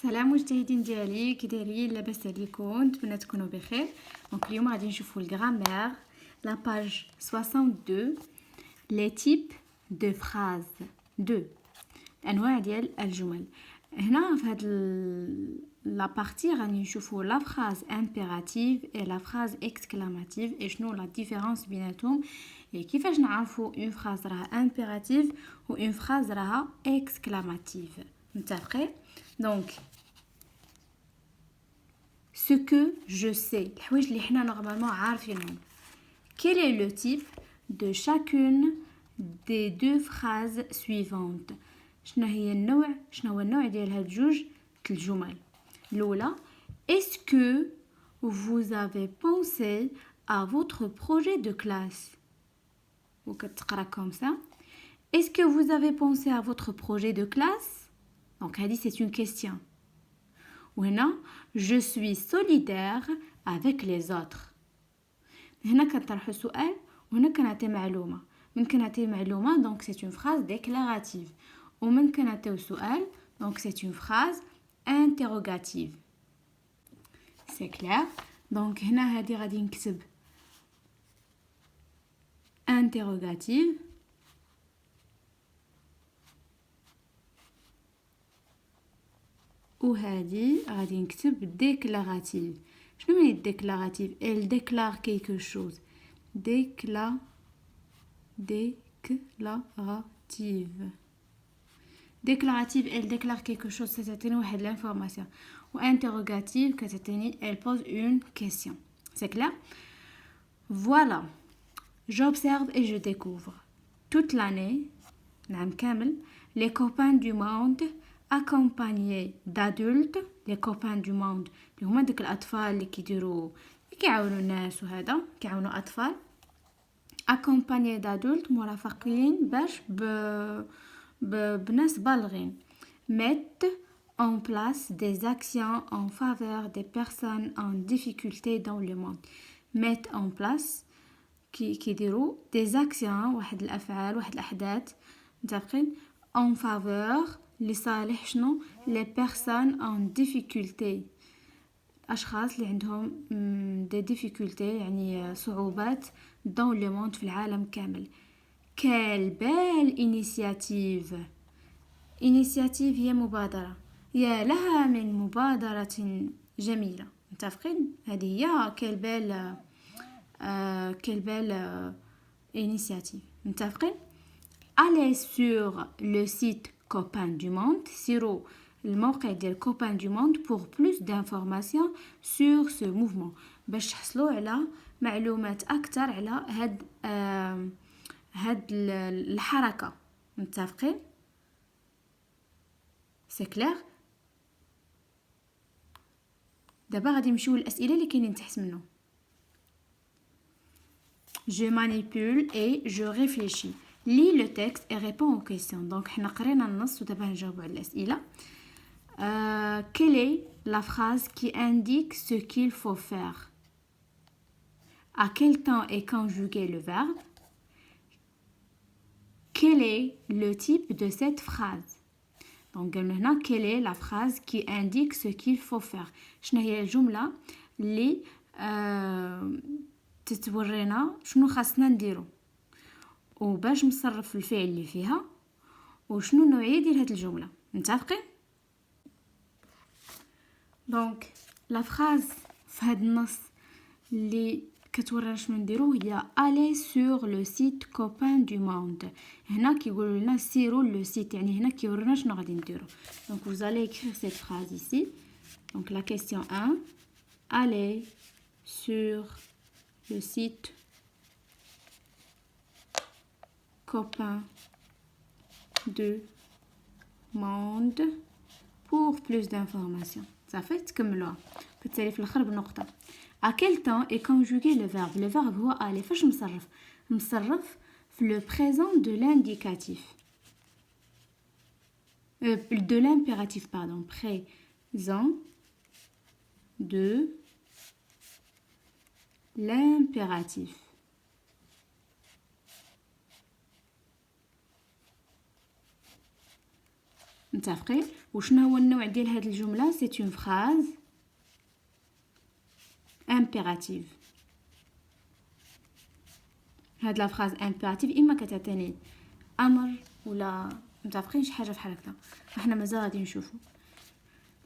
سلام مجتهدين ديالي، كي دايرين؟ لاباس عليكم؟ نتمنى تكونوا بخير. دونك اليوم غادي نشوفوا الغرامير لا باج 62 لي تيب دو فراز دو انواع ديال الجمل. هنا في هاد لا بارتي غادي نشوفوا لا فراز امبيراتيف اي لا فراز اكسكلاماتيف اي شنو لا ديفيرونس بيناتهم، اي كيفاش نعرفوا اون فراز راها امبيراتيف و اون فراز راها اكسكلاماتيف. متفقين؟ دونك ce que je sais, الحوايج اللي حنا نورمالمون عارفينهم. Quel est le type de chacune des deux phrases suivantes؟ شنو هو النوع ديال هاد جوج الجمل. الاولى est-ce que vous avez pensé à votre projet de classe؟ وكتقرا comme ça. Est-ce que vous avez pensé à votre projet de classe؟ donc هادي c'est une question. وهنا je suis solidaire avec les autres. هنا كنطرحوا سؤال وهنا كنعطي معلومه. من كنعطي معلومه donc c'est une phrase déclarative, ومن كنعطيو سؤال donc c'est une phrase interrogative. c'est clair. donc هنا هذه غادي نكتب interrogative وهذه غادي نكتب déclarative. شنو هي déclarative؟ elle déclare quelque chose. déclarative elle déclare quelque chose, c'est واحد l'information. و interrogative كتعطيني elle pose une question. c'est clair. voilà, j'observe et je découvre toute l'année نعم كامل les copains du monde accompagnés d'adultes. les copains du monde اللي هما داك الاطفال اللي كيديروا كيعاونوا الناس وهذا كيعاونوا اطفال. accompagnés d'adultes مرافقين باش بناس بالغين. mettent en place des actions en faveur des personnes en difficulté dans le monde. mettent en place كيديروا des actions واحد الافعال واحد الاحداث متفقين en faveur لصالح شنو les personnes en difficulté اشخاص اللي عندهم des difficultés يعني صعوبات dans le monde في العالم كامل. quelle belle initiative. initiative هي مبادرة. يا لها من مبادرة جميلة. متفقين؟ هذه هي quelle belle initiative. متفقين؟ allez sur le site Copains du Monde. سيروا الموقع ديال Copains du Monde pour plus d'informations sur ce mouvement باش تحصلوا على معلومات اكثر على هاد الحركة. متفقين؟ سي كلير. دابا غادي نمشيو للاسئله اللي كاينين تحت منه. je manipule et je réfléchis. lis le texte et réponds aux questions. donc حنا قرينا النص ودابا نجاوبوا على الاسئله. quelle est la phrase qui indique ce qu'il faut faire? à quel temps est conjugué le verbe? quel est le type de cette phrase? donc هنا quelle est la phrase qui indique ce qu'il faut faire. شنو هي الجمله اللي تتورينا شنو خاصنا نديرو وباش نصرف الفعل اللي فيها وشنو النوعيه ديال هاد الجمله. متفقين؟ دونك لا فراز في هاد النص اللي كتورينا شنو نديرو هي aller sur le site Copains du Monde. هنا كيقولوا لنا سيروا لو سيت يعني هنا كيورينا شنو غادي نديرو. donc vous allez écrire cette phrase ici. donc la question 1 aller sur le site Copains du Monde pour plus d'informations. صافي تكملوها كتسالي في الاخر بنقطه. à quel temps est conjugué le verbe. le verbe هو aller. فاش مصرف في le présent de l'indicatif de l'impératif pardon. présent de l'impératif. متفقين؟ وشنو هو النوع ديال هاد الجمله؟ سي اون فراز امبيراتيف. هاد لا فراز امبيراتيف اما كتعطيني امر ولا متفقين شي حاجه بحال هكا. احنا مازال غادي نشوفو.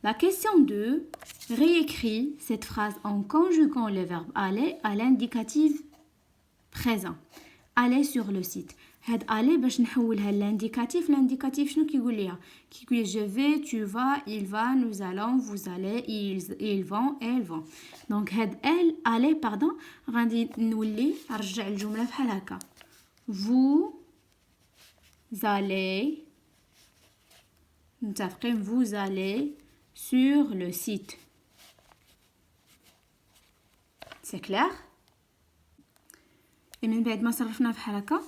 La question 2 réécrit cette phrase en conjuguant le verbe aller à l'indicatif présent. Aller sur le site. هاد aller باش نحولها لانديكاتيف. لانديكاتيف شنو كيقول ليها؟ كيقول لي je vais, tu vas, il va, nous allons, vous allez, ils vont, elles vont. دونك هاد aller pardon غادي نولي نرجع الجمله بحال هكا. vous allez متفقين vous allez sur le site. C'est clair? Et من بعد ما صرفنا بحال هكا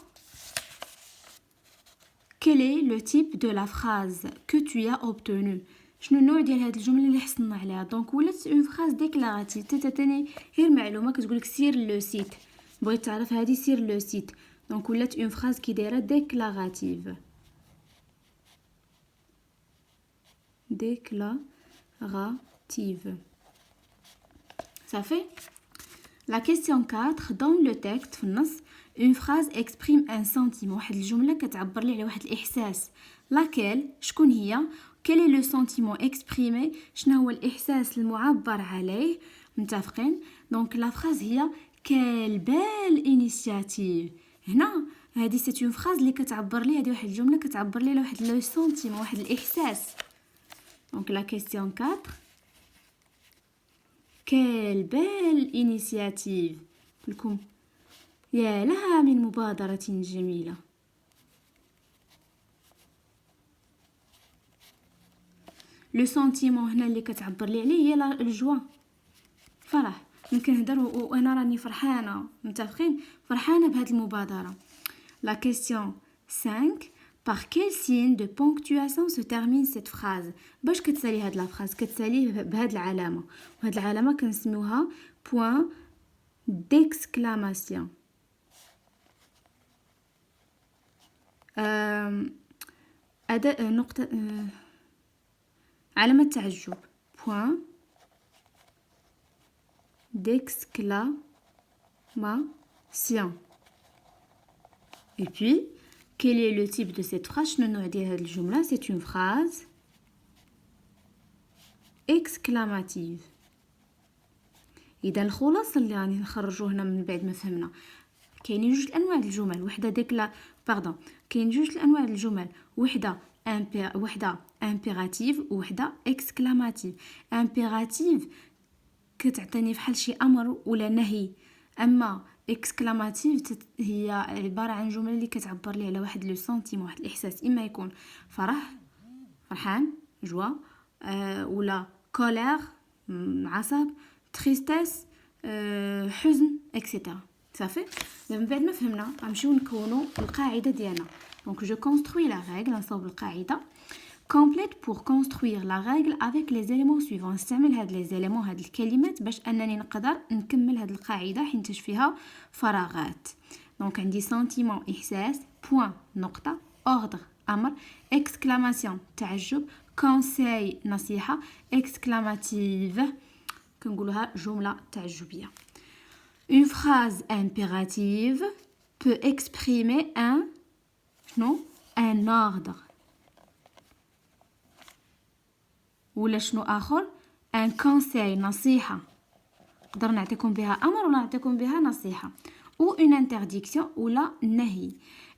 quel est le type de la phrase que tu as obtenu؟ شنو النوع ديال هاد الجمله اللي حصلنا عليها؟ دونك ولات اون فراز ديكلاراتيف تتعطيني غير معلومه كتقولك سير لو سيت. بغيت تعرف هادي سير لو سيت. دونك ولات اون فراز كي دايره ديكلاراتيف. déclarative. Ça fait? La question 4 dans le texte في النص une phrase exprime un sentiment. واحد الجمله كتعبر لي على واحد الاحساس. laquelle شكون هي؟ quel est le sentiment exprimé؟ شنو هو الاحساس المعبر عليه؟ متفقين؟ دونك لا فراز هي quelle belle initiative. هنا هذه سي اون فراز اللي كتعبر لي، هذه واحد الجمله كتعبر لي على واحد لو سونتيمون، واحد الاحساس. Donc la question 4. Quelle belle initiative. لكم يا لها من مبادرة جميلة. لو سونتيمون هنا اللي كتعبر لي عليه هي الجوا، فرح. ممكن نهضر وانا راني فرحانة، متفقين؟ فرحانة بهاد المبادرة. La question 5. Par quel signe de ponctuation se termine cette phrase؟ باش كتسالي هاد لا فراز؟ كتساليه بهاد العلامه، وهاد العلامه كنسميوها point d'exclamation. أداة نقطه علامه تعجب. point d'exclamation. Et puis quel est le type de cette phrase؟ شنو النوع ديال هاد الجمله؟ c'est une phrase exclamative. اذا الخلاصه اللي غادي نخرجو هنا من بعد ما فهمنا كاينين جوج انواع الجمل، كاين جوج الانواع الجمل، وحده امبيراتيف وحده اكسكلاماتيف. امبيراتيف كتعطيني بحال شي امر ولا نهي، اما اكسكلاماتيف هي عباره عن جمله اللي كتعبر لي على واحد لو سونتيمون، واحد الاحساس، اما يكون فرحان جوا، ولا كولير عصب، تريستيس حزن اكسيتيرا. صافي. من بعد ما فهمنا غنمشيو نكونوا القاعده ديالنا. دونك جو كونستروي لا ريغل، نصاوب القاعده. complète pour construire la règle avec les éléments suivants. نستعمل هاد les éléments، هاد الكلمات باش انني نقدر نكمل هاد القاعده حيت فيها فراغات. دونك عندي sentiment احساس، point نقطه، ordre امر، exclamation تعجب، conseil نصيحه، exclamative كنقولوها جمله تعجبيه. Une phrase impérative peut exprimer un ordre. ولا شنو اخر؟ ان كونساي نصيحه، نقدر نعطيكم بها امر ولا نعطيكم بها نصيحه، ou une interdiction ولا نهي.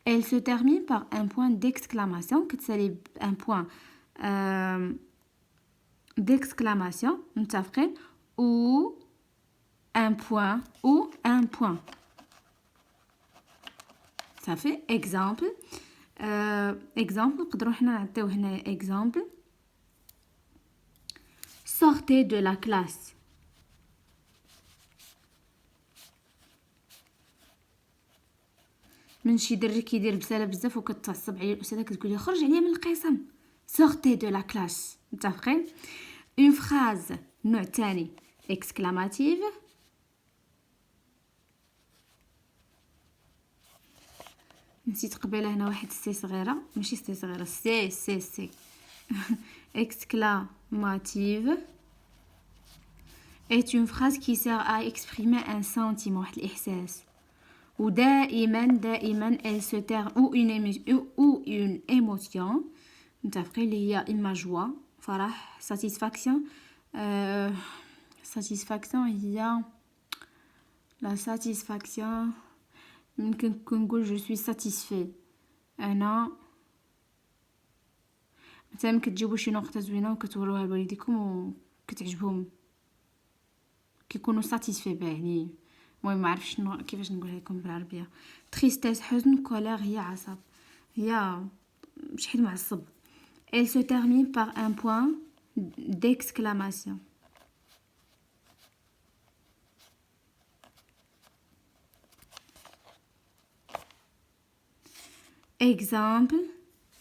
Elle se termine par un point d'exclamation، كتسالي un point d'exclamation، متفقين؟ ou un point. Ça fait exemple. exemple نقدروا حنا نعطيو هنا exemple. sortez de la classe. من شي دري كيدير بساله بزاف وكتعصب عليه الاستاذه كتقول لي خرج عليا من القسم. sortez de la classe. متفقين؟ une phrase نوع ثاني exclamative. نسيت قبيله هنا واحد سي صغيره، ماشي سي صغيره، سي exclamative est une phrase qui sert à exprimer un sentiment, واحد الإحساس. ودائما elle se termine ou une émotion متفقين اللي هي إما joie فرح satisfaction satisfaction هي la satisfaction يمكن نقول je suis satisfait أنا مثلا كتجيبوا شي نقطة زوينة وكتوروها لوالديكم وكتعجبهم كيكونوا ساتيسفي بها يعني المهم ما عرفتش كيفاش نقولها لكم بالعربيه. تريستيس حزن، كولير هي عصب، هي شي حد معصب. elle se termine par un point d'exclamation. exemple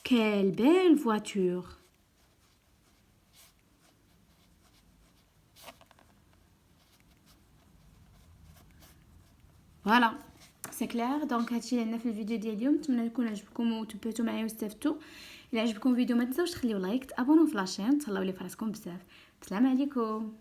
quelle belle voiture. فوالا سي كلير. دونك هادشي اللي عندنا في الفيديو ديال اليوم. نتمنى يكون عجبكم وتبعتوا معايا واستفدتوا. الا عجبكم الفيديو ما تنساوش تخليو لايك، تابونوا في لاشين، تهلاو لي فراسكم بزاف. السلام عليكم.